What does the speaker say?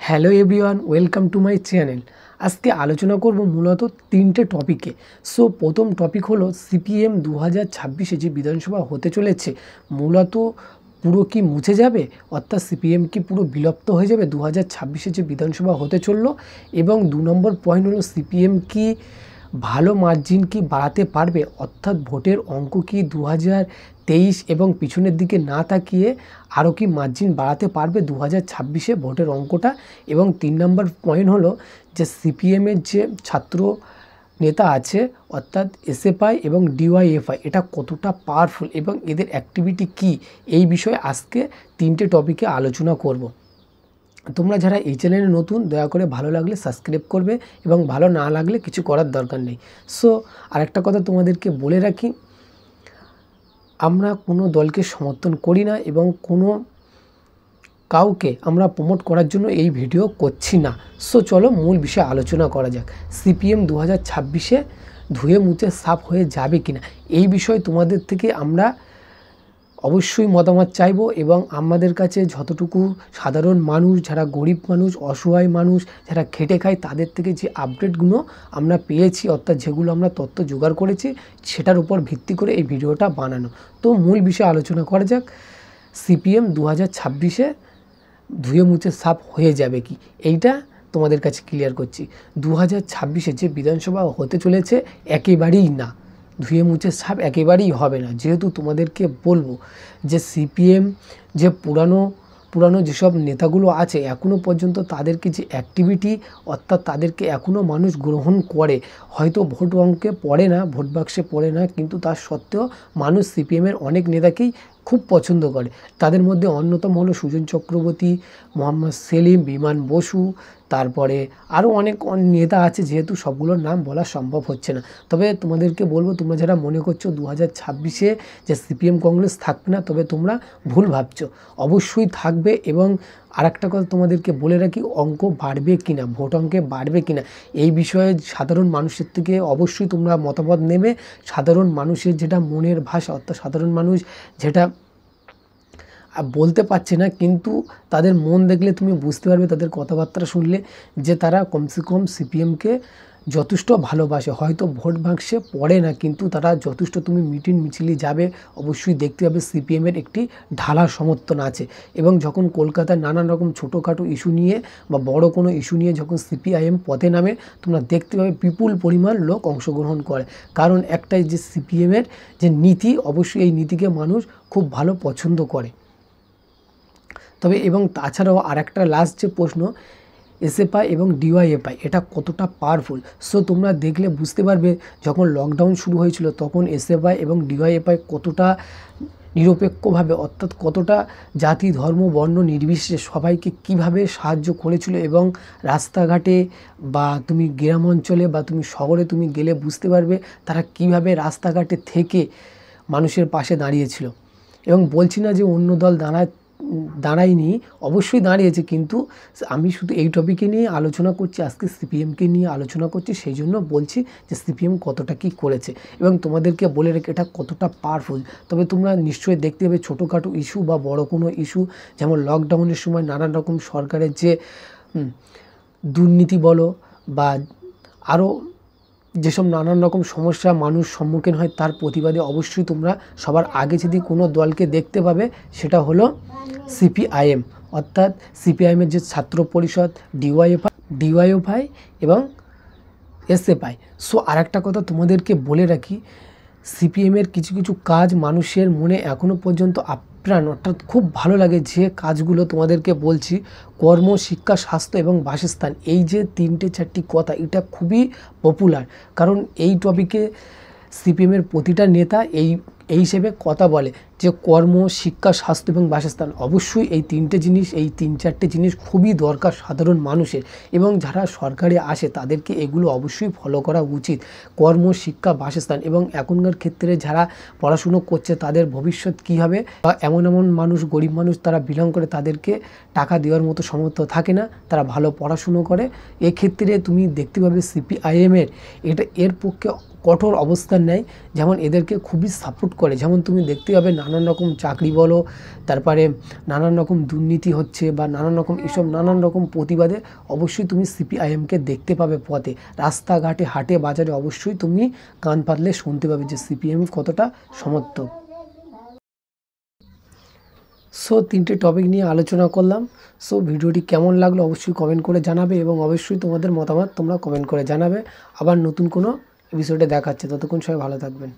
Hello everyone, welcome to my channel. আজকে আলোচনা করব মূলত তিনটে টপিকে। সো প্রথম টপিক হলো সিপিএম 2026-এ যে বিধানসভা হতে চলেছে মূলত পুরো কি মুছে যাবে, অর্থাৎ সিপিএম কি পুরো বিলুপ্ত হয়ে যাবে 2026-এ যে বিধানসভা হতে চললো। এবং 2 নম্বর পয়েন্ট হলো সিপিএম কি ভালো মার্জিন কি বাড়াতে পারবে, অর্থাৎ ভোটের অঙ্ক কি 2023 এবং পিছনের দিকে না তাকিয়ে আরও কি মার্জিন বাড়াতে পারবে 2026-এ ভোটের অঙ্কটা। এবং 3 নম্বর পয়েন্ট হলো যে সিপিএমের যে ছাত্র নেতা আছে অর্থাৎ এসএফআই এবং ডিওয়াইএফআই এটা কতটা পাওয়ারফুল এবং এদের অ্যাক্টিভিটি কি, এই বিষয়ে আজকে তিনটে টপিকে আলোচনা করব। তোমরা যারা এই চ্যানেলে নতুন, দয়া করে ভালো লাগলে সাবস্ক্রাইব করবে এবং ভালো না লাগলে কিছু করার দরকার নেই। সো আরেকটা কথা তোমাদেরকে বলে রাখি, আমরা কোনো দলকে সমর্থন করি না এবং কোনো কাউকে আমরা প্রমোট করার জন্য এই ভিডিও করছি না। সো চলো মূল বিষয়ে আলোচনা করা যাক। সিপিএম 2026-এ ধুয়ে মুছে সাফ হয়ে যাবে কিনা, এই বিষয়ে তোমাদের থেকে আমরা অবশ্যই মতামত চাইব। এবং আমাদের কাছে যতটুকু সাধারণ মানুষ, যারা গরিব মানুষ, অসহায় মানুষ, যারা খেটে খায়, তাদের থেকে যে আপডেটগুলো আমরা পেয়েছি, অর্থাৎ যেগুলো আমরা তথ্য জোগাড় করেছি, সেটার উপর ভিত্তি করে এই ভিডিওটা বানানো। তো মূল বিষয়ে আলোচনা করা যাক। সিপিএম 2026-এ ধুয়ে মুছে সাফ হয়ে যাবে কি, এইটা তোমাদের কাছে ক্লিয়ার করছি। 2026-এ যে বিধানসভা হতে চলেছে একেবারেই না, ধুয়ে মুছে সাফ একেবারেই হবে না। যেহেতু তোমাদেরকে বলবো যে সিপিএম যে পুরানো যেসব নেতাগুলো আছে এখনও পর্যন্ত তাদেরকে যে অ্যাক্টিভিটি, অর্থাৎ তাদেরকে এখনও মানুষ গ্রহণ করে, হয়তো ভোট অঙ্কে পড়ে না, ভোট বাক্সে পড়ে না, কিন্তু তার সত্ত্বেও মানুষ সিপিএমের অনেক নেতাকেই খুব পছন্দ করে। তাদের মধ্যে অন্যতম হলো সুজন চক্রবর্তী, মোহাম্মদ সেলিম, বিমান বসু, তারপরে আরও অনেক নেতা আছে, যেহেতু সবগুলোর নাম বলা সম্ভব হচ্ছে না। তবে তোমাদেরকে বলবো, তোমরা যারা মনে করছো 2026-এ যে সিপিএম কংগ্রেস থাকবে না, তবে তোমরা ভুল ভাবছো, অবশ্যই থাকবে। এবং আরেকটা কথা তোমাদেরকে বলে রাখি, অঙ্ক বাড়বে কিনা, ভোট অঙ্কে বাড়বে কিনা, এই বিষয়ে সাধারণ মানুষের থেকে অবশ্যই তোমরা মতামত নেবে। সাধারণ মানুষের যেটা মনের ভাষা, অর্থাৎ সাধারণ মানুষ যেটা বলতে পারছে না, কিন্তু তাদের মন দেখলে তুমি বুঝতে পারবে, তাদের কথাবার্তা শুনলে, যে তারা কমসে কম সিপিএমকে যথেষ্ট ভালোবাসে। হয়তো ভোট বাক্সে পড়ে না, কিন্তু তারা যথেষ্ট, তুমি মিটিং মিছিলে যাবে, অবশ্যই দেখতে পাবে সিপিএমের একটি ঢালা সমর্থন আছে। এবং যখন কলকাতায় নানান রকম ছোটোখাটো ইস্যু নিয়ে বা বড় কোনো ইস্যু নিয়ে যখন সিপিআইএম পথে নামে, তোমরা দেখতে পাবে বিপুল পরিমাণ লোক অংশগ্রহণ করে। কারণ একটাই, যে সিপিএমের যে নীতি, অবশ্যই এই নীতিকে মানুষ খুব ভালো পছন্দ করে। তবে এবং তাছাড়াও আরেকটা লাস্ট যে প্রশ্ন, এসএফআই এবং ডিওয়াইএফআই এটা কতটা পাওয়ারফুল। সো তোমরা দেখলে বুঝতে পারবে, যখন লকডাউন শুরু হয়েছিল তখন এসএফআই এবং ডিওয়াইএফআই কতটা নিরপেক্ষভাবে, অর্থাৎ কতটা জাতি ধর্ম বর্ণ নির্বিশেষে সবাইকে কিভাবে সাহায্য করেছিল। এবং রাস্তাঘাটে বা তুমি গ্রাম অঞ্চলে বা তুমি শহরে তুমি গেলে বুঝতে পারবে তারা কিভাবে রাস্তাঘাটে থেকে মানুষের পাশে দাঁড়িয়েছিল। এবং বলছি না যে অন্য দল দাঁড়ায়নি, অবশ্যই দাঁড়িয়েছে, কিন্তু আমি শুধু এই টপিকে নিয়ে আলোচনা করছি, আজকে সিপিএমকে নিয়ে আলোচনা করছি, সেই জন্য বলছি যে সিপিএম কতটা কি করেছে এবং তোমাদেরকে বলে রেখে এটা কতটা পাওয়ারফুল। তবে তোমরা নিশ্চয়ই দেখতে পাবে ছোটোখাটো ইস্যু বা বড় কোনো ইস্যু, যেমন লকডাউনের সময় নানান রকম সরকারের যে দুর্নীতি বলো বা আরও যেসব নানান রকম সমস্যা মানুষ সম্মুখীন হয়, তার প্রতিবাদে অবশ্যই তোমরা সবার আগে যদি কোনো দলকে দেখতে পাবে, সেটা হলো সিপিআইএম, অর্থাৎ সিপিআইএমের যে ছাত্র পরিষদ, ডিওয়াইএফআই এবং এসএফআই। সো আরেকটা কথা তোমাদেরকে বলে রাখি, সিপিএমের কিছু কিছু কাজ মানুষের মনে এখনও পর্যন্ত আপ্রাণ, অর্থাৎ খুব ভালো লাগে যে কাজগুলো তোমাদেরকে বলছি। কর্ম, শিক্ষা, স্বাস্থ্য এবং বাসস্থান, এই যে 3-4টি কথা, এটা খুবই পপুলার। কারণ এই টপিকে সিপিএমের প্রতিটা নেতা এই হিসেবে কথা বলে যে কর্ম, শিক্ষা, স্বাস্থ্য এবং বাসস্থান, অবশ্যই এই 3টে জিনিস, এই 3-4টে জিনিস খুবই দরকার সাধারণ মানুষের। এবং যারা সরকারে আসে তাদেরকে এগুলো অবশ্যই ফলো করা উচিত। কর্ম, শিক্ষা, বাসস্থান। এবং এখনকার ক্ষেত্রে যারা পড়াশুনো করছে তাদের ভবিষ্যৎ কী হবে, বা এমন মানুষ, গরিব মানুষ তারা বিলং করে, তাদেরকে টাকা দেওয়ার মতো সামর্থ্য থাকে না, তারা ভালো পড়াশুনো করে। এক্ষেত্রে তুমি দেখতে পাবে সিপিআইএমের এর পক্ষে কঠোর অবস্থান নেয়, যেমন এদেরকে খুবই সাপোর্ট করে। যেমন তুমি দেখতে পাবে নানান নানান রকম চাকরি বলো, তারপরে নানান রকম দুর্নীতি হচ্ছে বা নানান রকম এসব নানান রকম প্রতিবাদে অবশ্যই তুমি সিপিআইএমকে দেখতে পাবে পথে, রাস্তাঘাটে, হাটে বাজারে অবশ্যই তুমি কান পাতলে শুনতে পাবে যে সিপিএম কতটা সমর্থক। সো 3টে টপিক নিয়ে আলোচনা করলাম। সো ভিডিওটি কেমন লাগলো অবশ্যই কমেন্ট করে জানাবে এবং অবশ্যই তোমাদের মতামত তোমরা কমেন্ট করে জানাবে। আবার নতুন কোনো এপিসোডে দেখাচ্ছে, ততক্ষণ সবাই ভালো থাকবেন।